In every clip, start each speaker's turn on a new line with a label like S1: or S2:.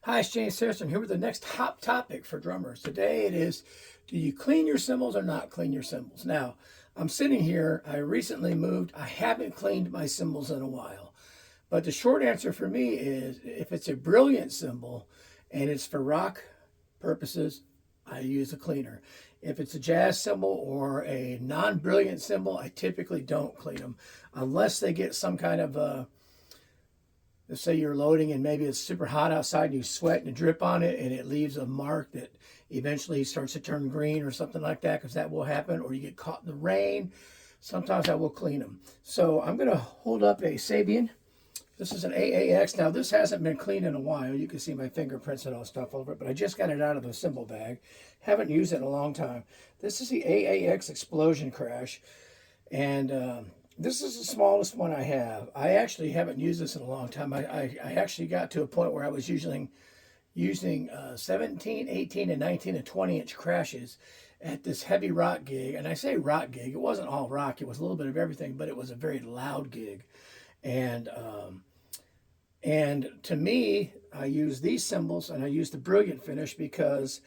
S1: Hi, it's James Harrison here with the next hot topic for drummers. Today it is, do you clean your cymbals or not clean your cymbals? Now, I'm sitting here, I recently moved, I haven't cleaned my cymbals in a while. But the short answer for me is, if it's a brilliant cymbal and it's for rock purposes, I use a cleaner. If it's a jazz cymbal or a non-brilliant cymbal, I typically don't clean them unless they get some kind of let's say you're loading and maybe it's super hot outside and you sweat and drip on it and it leaves a mark that eventually starts to turn green or something like that, because that will happen, or you get caught in the rain. Sometimes I will clean them. So I'm going to hold up a Sabian. This is an AAX. Now this hasn't been cleaned in a while. You can see my fingerprints and all stuff over it, but I just got it out of the cymbal bag. Haven't used it in a long time. This is the AAX Explosion Crash. And this is the smallest one I have. I actually haven't used this in a long time. I actually got to a point where I was using 17, 18, and 19 and 20-inch crashes at this heavy rock gig. And I say rock gig, it wasn't all rock. It was a little bit of everything, but it was a very loud gig. And to me, I use these cymbals and I use the Brilliant finish because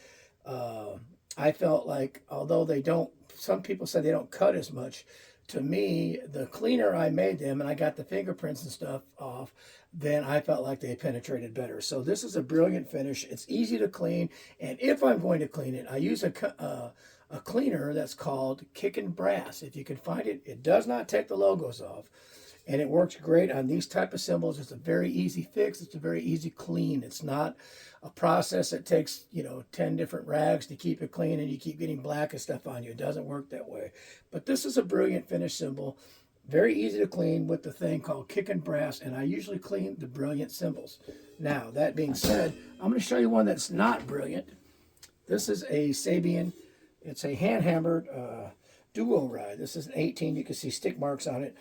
S1: I felt like, although they don't, some people say they don't cut as much, to me, the cleaner I made them and I got the fingerprints and stuff off, then I felt like they penetrated better. So this is a Brilliant finish. It's easy to clean. And if I'm going to clean it, I use a cleaner that's called Kickin' Brass. If you can find it, it does not take the logos off. And it works great on these type of cymbals. It's a very easy fix. It's a very easy clean. It's not a process that takes, 10 different rags to keep it clean and you keep getting black and stuff on you. It doesn't work that way. But this is a Brilliant finish cymbal. Very easy to clean with the thing called Kickin' Brass. And I usually clean the Brilliant cymbals. Now, that being said, I'm going to show you one that's not Brilliant. This is a Sabian. It's a hand-hammered duo ride. This is an 18. You can see stick marks on it.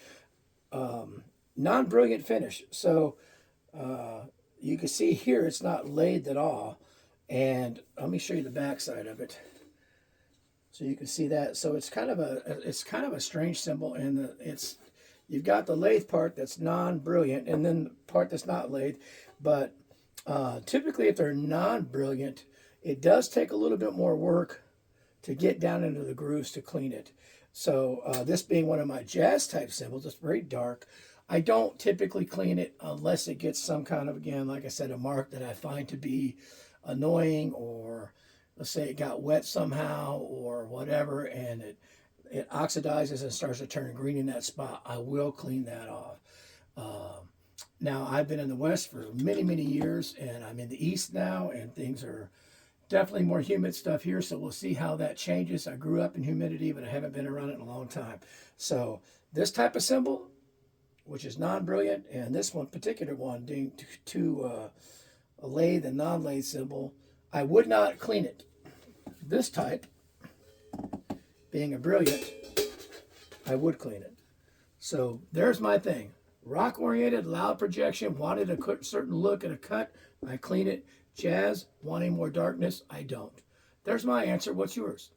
S1: Non-brilliant finish. So you can see here it's not lathed at all. And let me show you the back side of it, so you can see that. So it's kind of a strange cymbal, and you've got the lathe part that's non-brilliant, and then the part that's not lathed. But typically, if they're non-brilliant, it does take a little bit more work to get down into the grooves to clean it. So this being one of my jazz type cymbals, it's very dark. I don't typically clean it unless it gets some kind of, again, like I said, a mark that I find to be annoying, or let's say it got wet somehow or whatever, and it oxidizes and starts to turn green in that spot. I will clean that off. Now, I've been in the West for many, many years, and I'm in the East now, and things are definitely more humid stuff here, so we'll see how that changes. I grew up in humidity, but I haven't been around it in a long time. So this type of cymbal, which is non-brilliant, and this one particular one, being to a lathe and non-lathe cymbal, I would not clean it. This type, being a brilliant, I would clean it. So there's my thing. Rock-oriented, loud projection, wanted a certain look and a cut, I clean it. Jazz, wanting more darkness, I don't. There's my answer. What's yours?